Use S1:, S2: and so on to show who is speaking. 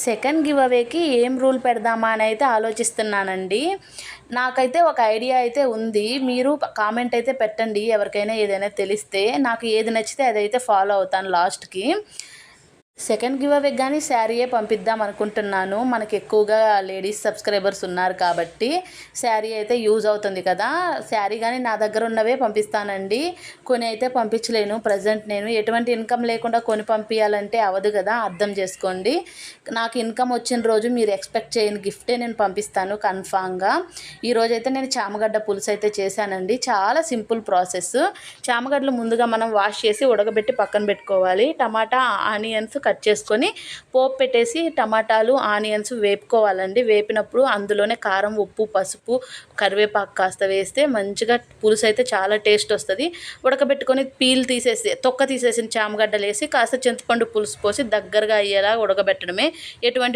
S1: Second give అవేకి ఏం rule పెడదామా అని అయితే ఆలోచిస్తున్నానండి. నాకైతే ఒక ఐడియా అయితే ఉంది. మీరు కామెంట్ అయితే పెట్టండి ఎవరికైనా ఏదైనా తెలిస్తే. నాకు ఏది నచ్చితే అదైతే ఫాలో అవుతాను లాస్ట్‌కి. సెకండ్ గివ్ అవేకి గానీ శారీయే పంపిద్దాం అనుకుంటున్నాను. మనకి ఎక్కువగా లేడీస్ సబ్స్క్రైబర్స్ ఉన్నారు కాబట్టి శారీ అయితే యూజ్ అవుతుంది కదా! శారీ గానీ నా దగ్గర ఉన్నవే పంపిస్తానండి. కొని అయితే పంపించలేను ప్రెజెంట్ నేను. ఎటువంటి ఇన్‌కమ్ లేకుండా కొని పంపియాలంటే అవ్వదు కదా! అర్థం చేసుకోండి. నాకు ఇన్‌కమ్ వచ్చిన రోజు మీరు ఎక్స్‌పెక్ట్ చేయని గిఫ్టే నేను పంపిస్తాను కన్ఫామ్‌గా. ఈరోజైతే నేను చామగడ్డ పులుసు అయితే చేశానండి. చాలా సింపుల్ ప్రాసెస్. చామగడ్డలు ముందుగా మనం వాష్ చేసి ఉడకబెట్టి పక్కన పెట్టుకోవాలి. టమాటా, ఆనియన్స్ కట్ చేసుకొని పోపు పెట్టేసి టమాటాలు, ఆనియన్స్ వేపుకోవాలండి. వేపినప్పుడు అందులోనే కారం, ఉప్పు, పసుపు, కరివేపాకు కాస్త వేస్తే మంచిగా పులుసు అయితే చాలా టేస్ట్ వస్తుంది. ఉడకబెట్టుకొని తొక్క తీసేసిన చామగడ్డలు వేసి కాస్త చింతపండు పులుసు పోసి దగ్గరగా అయ్యేలా ఉడకబెట్టడమే. ఎటువంటి